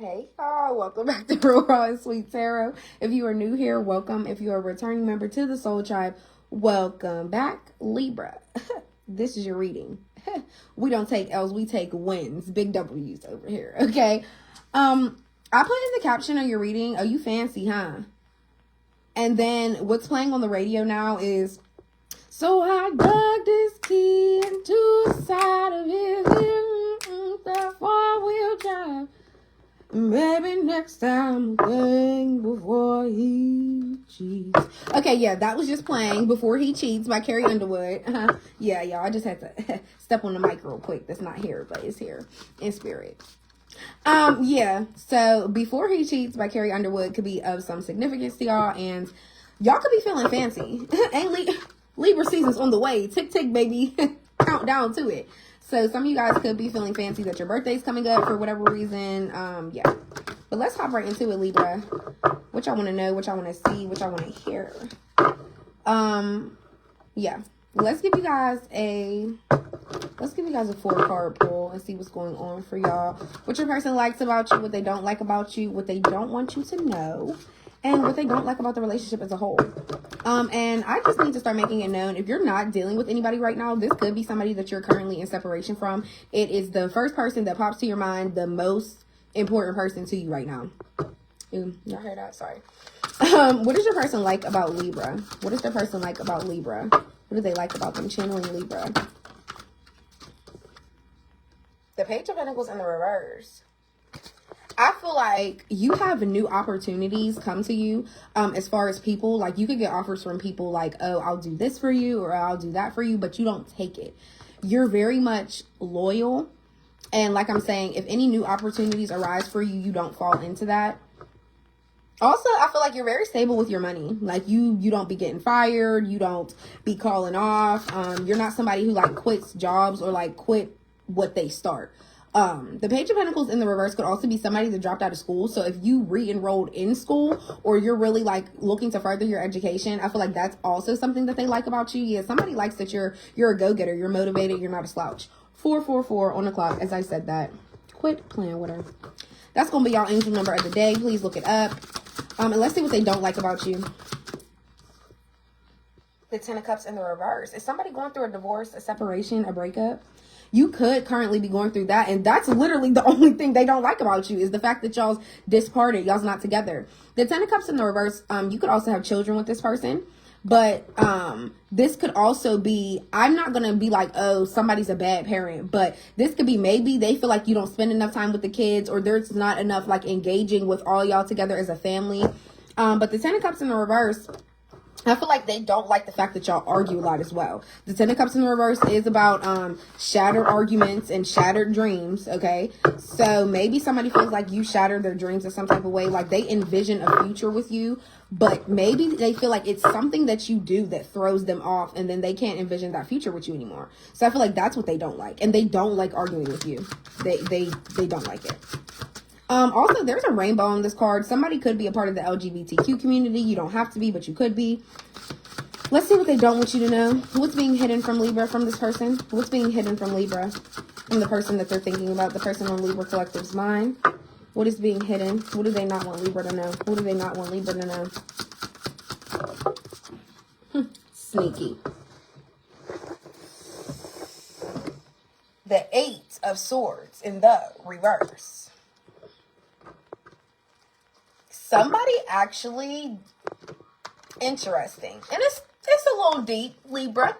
Hey y'all, welcome back to Real Raw and Sweet Tarot. If you are new here, welcome. If you are a returning member to the Soul Tribe, welcome back. Libra, this is your reading. We don't take L's, we take wins. Big W's over here, okay? I put in the caption of your reading, oh, you fancy, huh? And then what's playing on the radio now is, so I dug this key into the side of his that four-wheel drive. Maybe next time think before he cheats. Okay, yeah, that was just playing Before He Cheats by Carrie Underwood. Yeah, y'all, I just had to step on the mic real quick. That's not here, but it's here in spirit. Yeah, so Before He Cheats by Carrie Underwood could be of some significance to y'all, and y'all could be feeling fancy. Libra season's on the way. Tick, tick, baby. Count down to it. So some of you guys could be feeling fancy that your birthday's coming up for whatever reason. Yeah. But let's hop right into it, Libra. What y'all want to know, what y'all want to see, what y'all want to hear. Yeah. Let's give you guys a 4-card pull and see what's going on for y'all. What your person likes about you, what they don't like about you, what they don't want you to know, and what they don't like about the relationship as a whole. And I just need to start making it known, if you're not dealing with anybody right now, this could be somebody that you're currently in separation from. It is the first person that pops to your mind, the most important person to you right now. Ooh, y'all heard that? Sorry. What does your person like about Libra? What does their person like about Libra? What do they like about them? Channeling Libra. The Page of Pentacles in the reverse. I feel like you have new opportunities come to you as far as people. Like, you could get offers from people like, oh, I'll do this for you or I'll do that for you, but you don't take it. You're very much loyal. And like I'm saying, if any new opportunities arise for you, you don't fall into that. Also, I feel like you're very stable with your money. Like, you don't be getting fired. You don't be calling off. You're not somebody who like quits jobs or like quit what they start. The Page of Pentacles in the reverse could also be somebody that dropped out of school. So if you re-enrolled in school or you're really like looking to further your education, I feel like that's also something that they like about you. Yeah, somebody likes that you're a go-getter, you're motivated, you're not a slouch. 444 on the clock, as I said that. Quit playing with her. That's going to be y'all angel number of the day. Please look it up. And let's see what they don't like about you. The Ten of Cups in the reverse. Is somebody going through a divorce, a separation, a breakup? You could currently be going through that, and that's literally the only thing they don't like about you is the fact that y'all's disparted, y'all's not together. The Ten of Cups in the reverse, you could also have children with this person, but this could also be, I'm not going to be like, oh, somebody's a bad parent, but this could be maybe they feel like you don't spend enough time with the kids, or there's not enough like engaging with all y'all together as a family. But the Ten of Cups in the reverse, I feel like they don't like the fact that y'all argue a lot as well. The Ten of Cups in the reverse is about shattered arguments and shattered dreams, okay? So maybe somebody feels like you shattered their dreams in some type of way. Like, they envision a future with you, but maybe they feel like it's something that you do that throws them off, and then they can't envision that future with you anymore. So I feel like that's what they don't like. And they don't like arguing with you. They don't like it. Also, there's a rainbow on this card. Somebody could be a part of the LGBTQ community. You don't have to be, but you could be. Let's see what they don't want you to know. What's being hidden from Libra from this person? What's being hidden from Libra from the person that they're thinking about, the person on Libra Collective's mind? What is being hidden? What do they not want Libra to know? What do they not want Libra to know? Sneaky. The Eight of Swords in the reverse. Somebody actually interesting. And it's a little deep, Libra.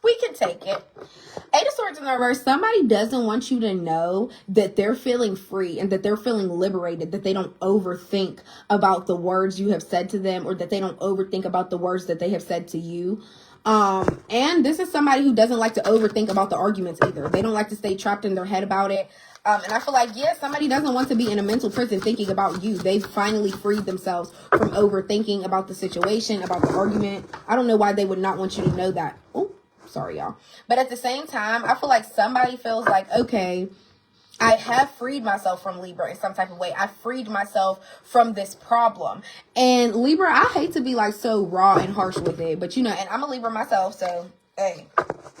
We can take it. Eight of Swords in the reverse. Somebody doesn't want you to know that they're feeling free and that they're feeling liberated, that they don't overthink about the words you have said to them, or that they don't overthink about the words that they have said to you. And this is somebody who doesn't like to overthink about the arguments either. They don't like to stay trapped in their head about it. And I feel like, yeah, somebody doesn't want to be in a mental prison thinking about you. They've finally freed themselves from overthinking about the situation, about the argument. I don't know why they would not want you to know that. Oh, sorry, y'all. But at the same time, I feel like somebody feels like, okay, I have freed myself from Libra in some type of way. I freed myself from this problem. And Libra, I hate to be like so raw and harsh with it, but you know, and I'm a Libra myself, so hey,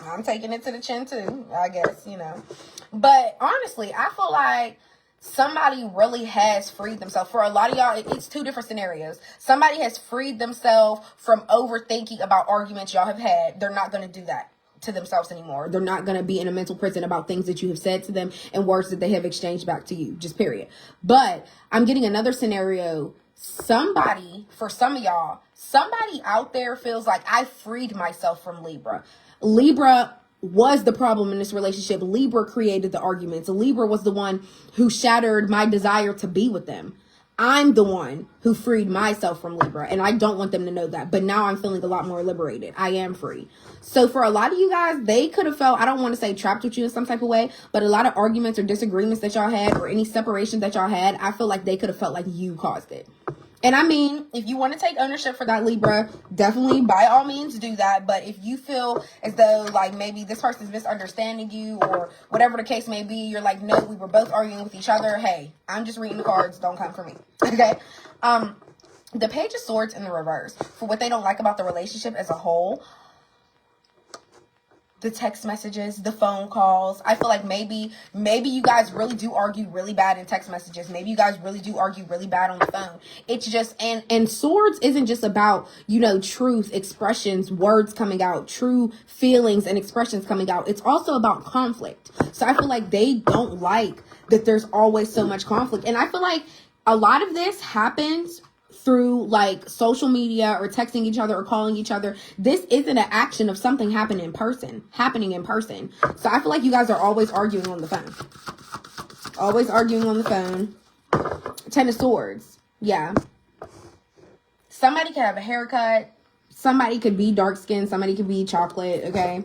I'm taking it to the chin too, I guess, you know. But honestly, I feel like somebody really has freed themselves. For a lot of y'all, it's two different scenarios. Somebody has freed themselves from overthinking about arguments y'all have had. They're not going to do that to themselves anymore. They're not going to be in a mental prison about things that you have said to them and words that they have exchanged back to you. Just period. But I'm getting another scenario. Somebody, for some of y'all, somebody out there feels like I freed myself from Libra. Libra was the problem in this relationship. Libra created the arguments. Libra was the one who shattered my desire to be with them. I'm the one who freed myself from Libra, and I don't want them to know that. But now I'm feeling a lot more liberated. I am free. So for a lot of you guys, they could have felt, I don't want to say trapped with you in some type of way, but a lot of arguments or disagreements that y'all had or any separation that y'all had, I feel like they could have felt like you caused it. And I mean, if you want to take ownership for that, Libra, definitely by all means do that. But if you feel as though like maybe this person's misunderstanding you or whatever the case may be, you're like, no, we were both arguing with each other. Hey, I'm just reading the cards. Don't come for me. Okay. The Page of Swords in the reverse, for what they don't like about the relationship as a whole, the text messages, the phone calls. I feel like maybe you guys really do argue really bad in text messages. Maybe you guys really do argue really bad on the phone. It's just, and swords isn't just about, you know, truth, expressions, words coming out, true feelings and expressions coming out. It's also about conflict. So I feel like they don't like that there's always so much conflict. And I feel like a lot of this happens through like social media or texting each other or calling each other. This isn't an action of something happening in person. So I feel like you guys are always arguing on the phone. Always arguing on the phone. Ten of Swords. Yeah. Somebody could have a haircut. Somebody could be dark skinned. Somebody could be chocolate. Okay.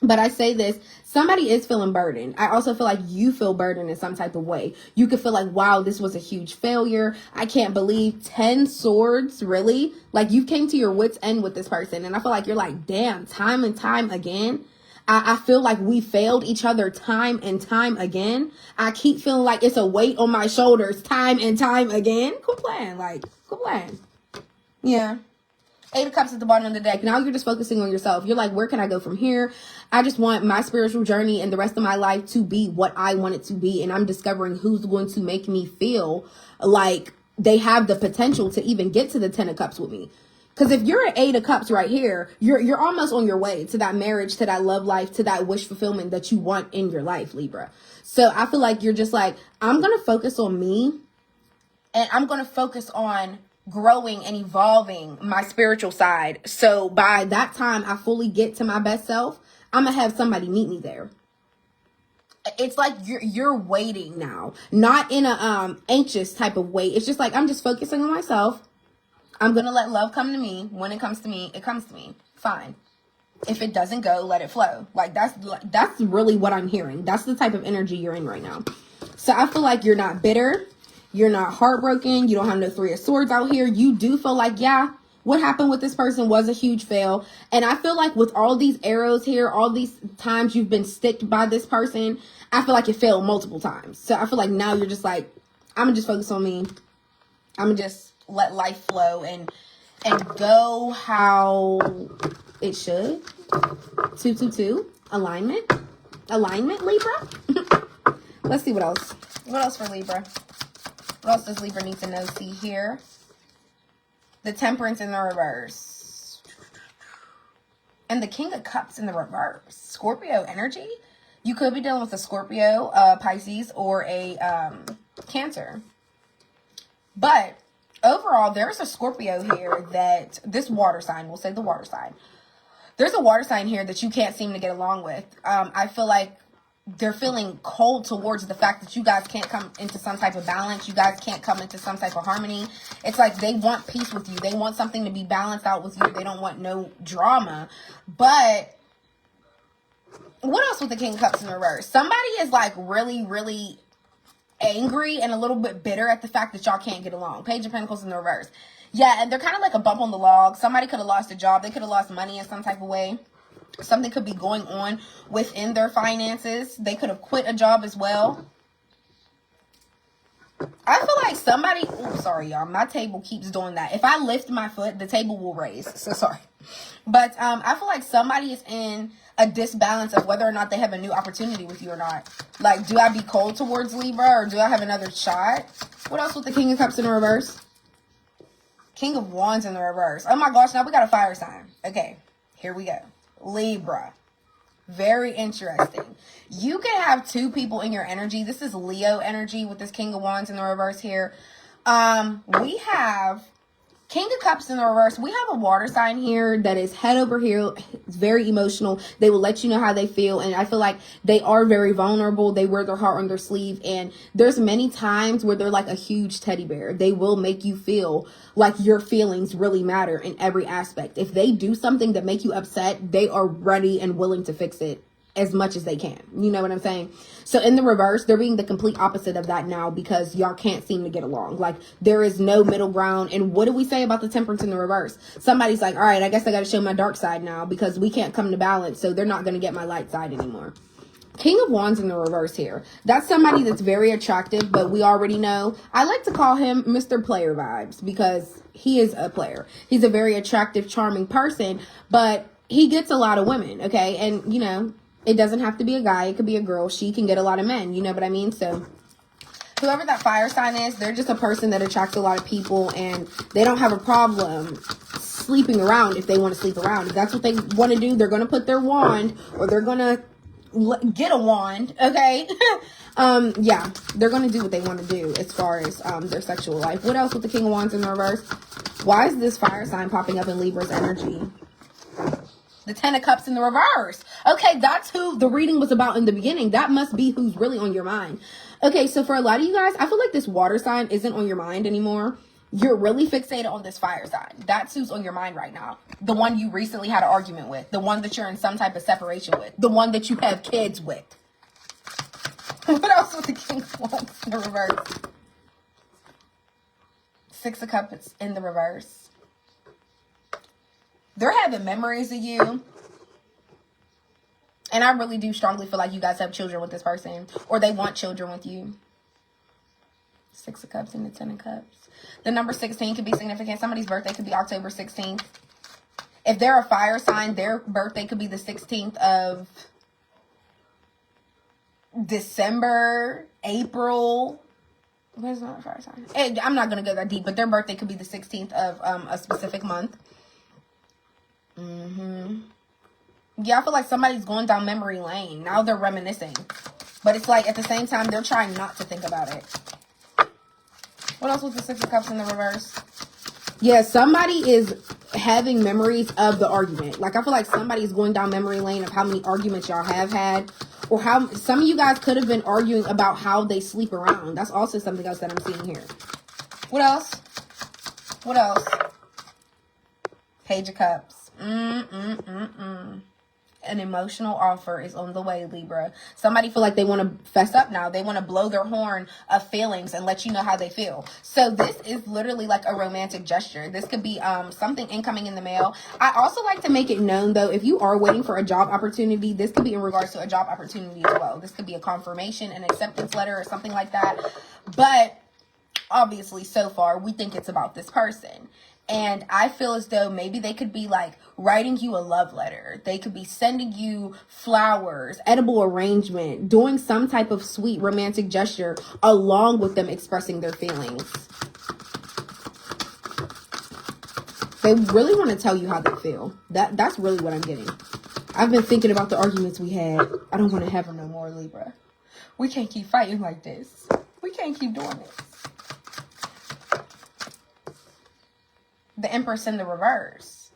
But I say this, somebody is feeling burdened. I also feel like you feel burdened in some type of way. You could feel like, wow, this was a huge failure. I can't believe 10 swords, really? Like you came to your wit's end with this person. And I feel like you're like, damn, time and time again. I feel like we failed each other time and time again. I keep feeling like it's a weight on my shoulders time and time again. Quit playing. Yeah. 8 of Cups at the bottom of the deck. Now you're just focusing on yourself. You're like, where can I go from here? I just want my spiritual journey and the rest of my life to be what I want it to be. And I'm discovering who's going to make me feel like they have the potential to even get to the 10 of Cups with me. Because if you're at 8 of Cups right here, you're almost on your way to that marriage, to that love life, to that wish fulfillment that you want in your life, Libra. So I feel like you're just like, I'm going to focus on me. And I'm going to focus on growing and evolving my spiritual side. So by that time I fully get to my best self, I'm gonna have somebody meet me there. It's like you're waiting now, not in a anxious type of way. It's just like I'm just focusing on myself. I'm gonna let love come to me. When it comes to me, it comes to me. Fine. If it doesn't go, let it flow. Like that's really what I'm hearing. That's the type of energy you're in right now. So I feel like you're not bitter. You're not heartbroken. You don't have no 3 of Swords out here. You do feel like, yeah, what happened with this person was a huge fail. And I feel like with all these arrows here, all these times you've been sticked by this person, I feel like it failed multiple times. So I feel like now you're just like, I'm going to just focus on me. I'm going to just let life flow and go how it should. 222. Alignment, Libra. Let's see what else. What else for Libra? What else does Libra need to know? See here. The Temperance in the reverse. And the King of Cups in the reverse. Scorpio energy. You could be dealing with a Scorpio, Pisces, or a Cancer. But overall, there's a Scorpio here that this water sign, we'll say the water sign. There's a water sign here that you can't seem to get along with. I feel like they're feeling cold towards the fact that you guys can't come into some type of balance. You guys can't come into some type of harmony. It's like they want peace with you. They want something to be balanced out with you. They don't want no drama. But what else with the King of Cups in reverse? Somebody is like really, really angry and a little bit bitter at the fact that y'all can't get along. Page of Pentacles in the reverse. Yeah, and they're kind of like a bump on the log. Somebody could have lost a job. They could have lost money in some type of way. Something could be going on within their finances. They could have quit a job as well. I feel like somebody, oh, sorry, y'all. My table keeps doing that. If I lift my foot, the table will raise. So sorry. But I feel like somebody is in a disbalance of whether or not they have a new opportunity with you or not. Like, do I be cold towards Libra or do I have another shot? What else with the King of Cups in reverse? King of Wands in the reverse. Oh my gosh, now we got a fire sign. Okay, here we go. Libra. Very interesting. You can have two people in your energy. This is Leo energy with this King of Wands in the reverse here. We have King of Cups in the reverse. We have a water sign here that is head over here. It's very emotional. They will let you know how they feel. And I feel like they are very vulnerable. They wear their heart on their sleeve. And there's many times where they're like a huge teddy bear. They will make you feel like your feelings really matter in every aspect. If they do something that make you upset, they are ready and willing to fix it as much as they can. You know what I'm saying? So in the reverse, they're being the complete opposite of that now because y'all can't seem to get along. Like, there is no middle ground. And what do we say about the Temperance in the reverse? Somebody's like, all right, I guess I got to show my dark side now because we can't come to balance. So they're not going to get my light side anymore. King of Wands in the reverse here. That's somebody that's very attractive, but we already know. I like to call him Mr. Player Vibes because he is a player. He's a very attractive, charming person, but he gets a lot of women, okay? And, you know, it doesn't have to be a guy. It could be a girl. She can get a lot of men. You know what I mean? So whoever that fire sign is, they're just a person that attracts a lot of people, and they don't have a problem sleeping around if they want to sleep around. If that's what they want to do, they're going to put their wand, or they're going to get a wand, okay? Yeah, they're going to do what they want to do as far as their sexual life. What else with the King of Wands in the reverse? Why is this fire sign popping up in Libra's energy? The Ten of Cups in the reverse. Okay, that's who the reading was about in the beginning. That must be who's really on your mind. Okay, so for a lot of you guys, I feel like this water sign isn't on your mind anymore. You're really fixated on this fire sign. That's who's on your mind right now. The one you recently had an argument with. The one that you're in some type of separation with. The one that you have kids with. What else with the King of Wands in the reverse? Six of Cups in the reverse. They're having memories of you. And I really do strongly feel like you guys have children with this person. Or they want children with you. Six of Cups and the Ten of Cups. The number 16 could be significant. Somebody's birthday could be October 16th. If they're a fire sign, their birthday could be the 16th of December, April. Where's not a fire sign? And I'm not going to go that deep, but their birthday could be the 16th of a specific month. Yeah, I feel like somebody's going down memory lane. Now they're reminiscing. But it's like, at the same time, they're trying not to think about it. What else was the Six of Cups in the reverse? Yeah, somebody is having memories of the argument. Like, I feel like somebody's going down memory lane of how many arguments y'all have had. Or how some of you guys could have been arguing about how they sleep around. That's also something else that I'm seeing here. What else? What else? Page of Cups. An emotional offer is on the way, Libra. Somebody feel like they want to fess up now. They want to blow their horn of feelings and let you know how they feel. So this is literally like a romantic gesture. This could be something incoming in the mail. I also like to make it known, though, if you are waiting for a job opportunity, this could be in regards to a job opportunity as well. This could be a confirmation, an acceptance letter, or something like that. But obviously, so far, we think it's about this person. And I feel as though maybe they could be like writing you a love letter. They could be sending you flowers, edible arrangement, doing some type of sweet romantic gesture along with them expressing their feelings. They really want to tell you how they feel. That's really what I'm getting. I've been thinking about the arguments we had. I don't want to have them no more, Libra. We can't keep fighting like this. We can't keep doing this. The Empress in the reverse.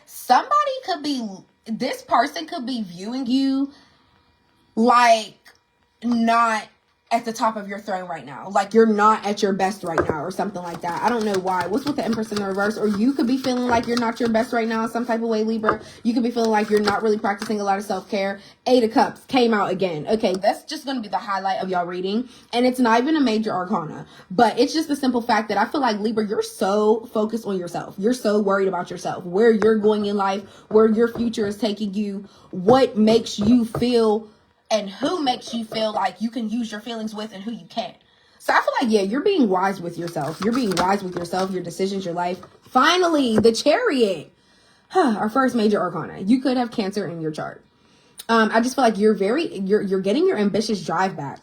Somebody could be, this person could be viewing you like not at the top of your throne right now. Like you're not at your best right now or something like that. I don't know why. What's with the Empress in the reverse? Or you could be feeling like you're not your best right now in some type of way, Libra. You could be feeling like you're not really practicing a lot of self-care. Eight of Cups came out again. Okay, that's just going to be the highlight of y'all reading. And it's not even a major arcana. But it's just the simple fact that I feel like, Libra, you're so focused on yourself. You're so worried about yourself. Where you're going in life. Where your future is taking you. What makes you feel and who makes you feel like you can use your feelings with and who you can't. So I feel like, yeah, you're being wise with yourself. You're being wise with yourself, your decisions, your life. Finally, the Chariot. Our first major arcana. You could have Cancer in your chart. I just feel like you're getting your ambitious drive back.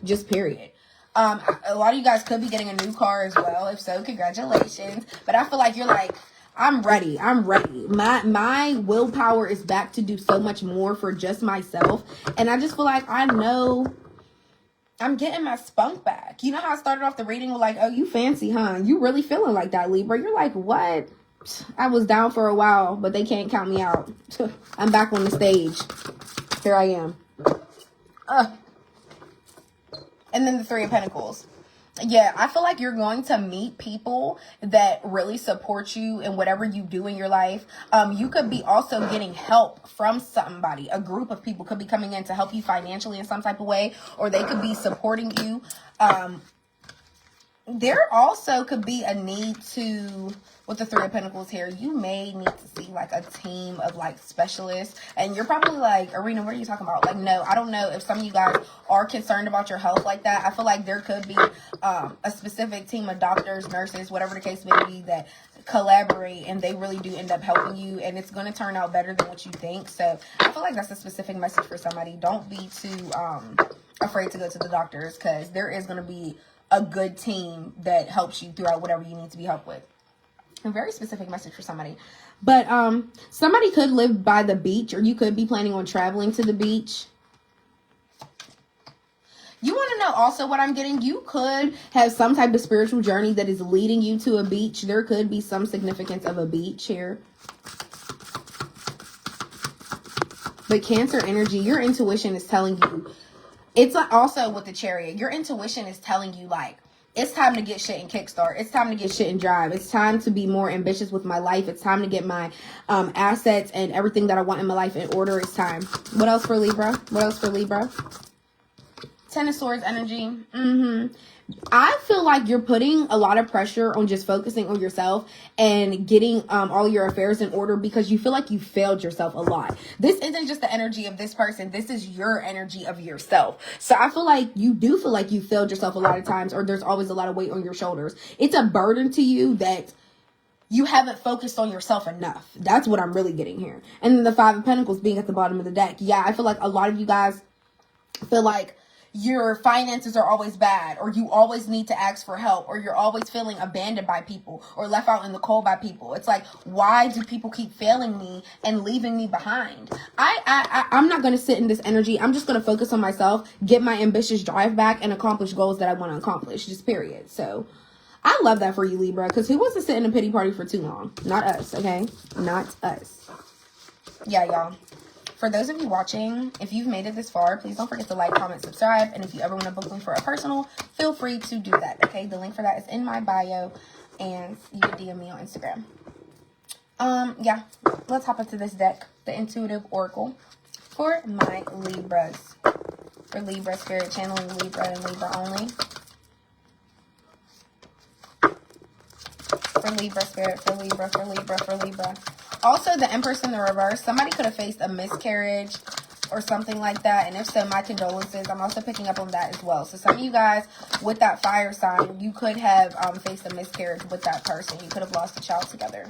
Just period. A lot of you guys could be getting a new car as well. If so, congratulations. But I feel like you're like, I'm ready. My willpower is back to do so much more for just myself. And I just feel like I know I'm getting my spunk back. You know how I started off the reading with like, oh, you fancy, huh? You really feeling like that, Libra. You're like, what? I was down for a while, but they can't count me out. I'm back on the stage. Here I am. And then the Three of Pentacles. Yeah, I feel like you're going to meet people that really support you in whatever you do in your life. You could be also getting help from somebody. A group of people could be coming in to help you financially in some type of way, or they could be supporting you. There also could be a need to, with the Three of Pentacles here, you may need to see like a team of like specialists. And you're probably like, Arena, what are you talking about? Like, no, I don't know if some of you guys are concerned about your health like that. I feel like there could be a specific team of doctors, nurses, whatever the case may be, that collaborate and they really do end up helping you. And it's going to turn out better than what you think. So I feel like that's a specific message for somebody. Don't be too afraid to go to the doctors, because there is going to be a good team that helps you throughout whatever you need to be helped with. A very specific message for somebody. But somebody could live by the beach, or you could be planning on traveling to the beach. You want to know also what I'm getting? You could have some type of spiritual journey that is leading you to a beach. There could be some significance of a beach here. But Cancer energy, your intuition is telling you, it's like also with the Chariot, your intuition is telling you like, it's time to get shit in kickstart. It's time to get shit in drive. It's time to be more ambitious with my life. It's time to get my assets and everything that I want in my life in order. It's time. What else for Libra? What else for Libra? Ten of Swords energy. I feel like you're putting a lot of pressure on just focusing on yourself and getting all your affairs in order, because you feel like you failed yourself a lot. This isn't just the energy of this person. This is your energy of yourself. So I feel like you do feel like you failed yourself a lot of times, or there's always a lot of weight on your shoulders. It's a burden to you that you haven't focused on yourself enough. That's what I'm really getting here. And then the Five of Pentacles being at the bottom of the deck. Yeah, I feel like a lot of you guys feel like your finances are always bad, or you always need to ask for help, or you're always feeling abandoned by people or left out in the cold by people. It's like, why do people keep failing me and leaving me behind? I'm not going to sit in this energy. I'm just going to focus on myself, get my ambitious drive back, and accomplish goals that I want to accomplish, just period. So I love that for you, Libra, because who wants to sit in a pity party for too long? Not us, okay? Not us. Yeah, y'all. For those of you watching, if you've made it this far, please don't forget to like, comment, subscribe. And if you ever want to book me for a personal, feel free to do that, okay? The link for that is in my bio, and you can DM me on Instagram. Yeah, let's hop into this deck, the Intuitive Oracle for my Libras. For Libra, Spirit channeling Libra and Libra only. For Libra, Spirit, for Libra, for Libra, for Libra. Also, the Empress in the reverse. Somebody could have faced a miscarriage or something like that. And if so, my condolences. I'm also picking up on that as well. So some of you guys with that fire sign, you could have faced a miscarriage with that person. You could have lost a child together.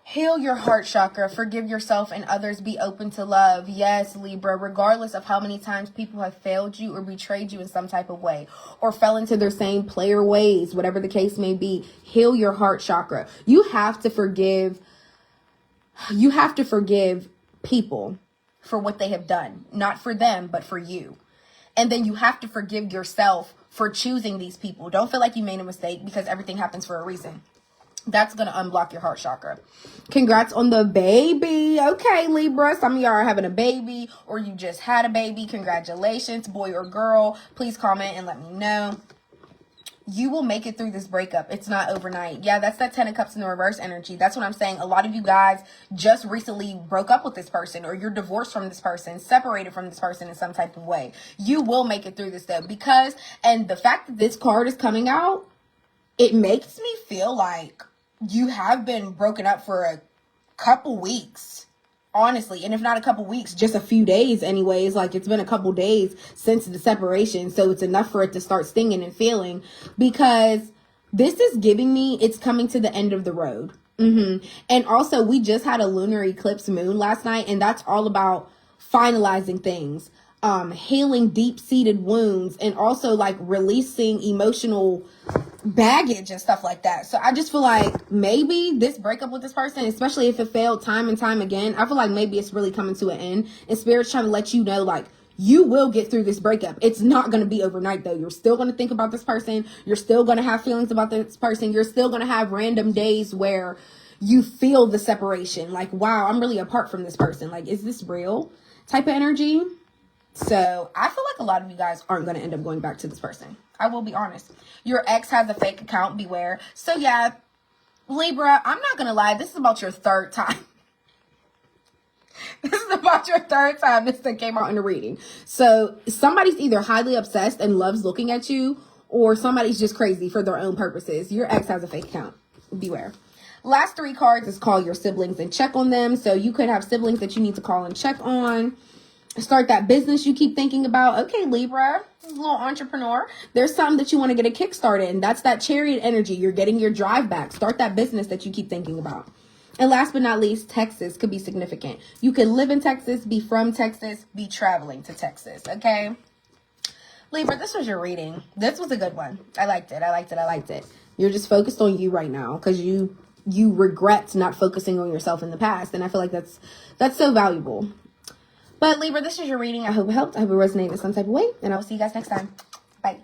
Heal your heart chakra. Forgive yourself and others. Be open to love. Yes, Libra, regardless of how many times people have failed you or betrayed you in some type of way, or fell into their same player ways, whatever the case may be, heal your heart chakra. You have to forgive. You have to forgive people for what they have done. Not for them, but for you. And then you have to forgive yourself for choosing these people. Don't feel like you made a mistake, because everything happens for a reason. That's going to unblock your heart chakra. Congrats on the baby. Okay, Libra. Some of y'all are having a baby, or you just had a baby. Congratulations, boy or girl. Please comment and let me know. You will make it through this breakup. It's not overnight. Yeah, that's that 10 of Cups in the reverse energy. That's what I'm saying. A lot of you guys just recently broke up with this person, or you're divorced from this person, separated from this person in some type of way. You will make it through this though, because, and the fact that this card is coming out, it makes me feel like you have been broken up for a couple weeks, honestly. And if not a couple weeks, just a few days anyways. Like, it's been a couple days since the separation. So it's enough for it to start stinging and feeling, because this is giving me it's coming to the end of the road. And also, we just had a lunar eclipse moon last night, and that's all about finalizing things, healing deep-seated wounds, and also like releasing emotional baggage and stuff like that. So I just feel like maybe this breakup with this person, especially if it failed time and time again, I feel like maybe it's really coming to an end, and Spirit's trying to let you know, like, you will get through this breakup. It's not going to be overnight, though. You're still going to think about this person. You're still going to have feelings about this person. You're still going to have random days where you feel the separation. Like, wow, I'm really apart from this person. Like, is this real type of energy? So I feel like a lot of you guys aren't going to end up going back to this person. I will be honest. Your ex has a fake account. Beware. So yeah, Libra, I'm not going to lie. This is about your third time. This is about your third time this thing came out in a reading. So somebody's either highly obsessed and loves looking at you, or somebody's just crazy for their own purposes. Your ex has a fake account. Beware. Last 3 cards is call your siblings and check on them. So you could have siblings that you need to call and check on. Start that business you keep thinking about. Okay, Libra, little entrepreneur. There's something that you want to get a kick-started, and that's that Chariot energy. You're getting your drive back. Start that business that you keep thinking about. And last but not least, Texas could be significant. You could live in Texas, be from Texas, be traveling to Texas, okay? Libra, this was your reading. This was a good one. I liked it. You're just focused on you right now because you regret not focusing on yourself in the past. And I feel like that's so valuable. But Libra, this is your reading. I hope it helped. I hope it resonated in some type of way. And I will see you guys next time. Bye.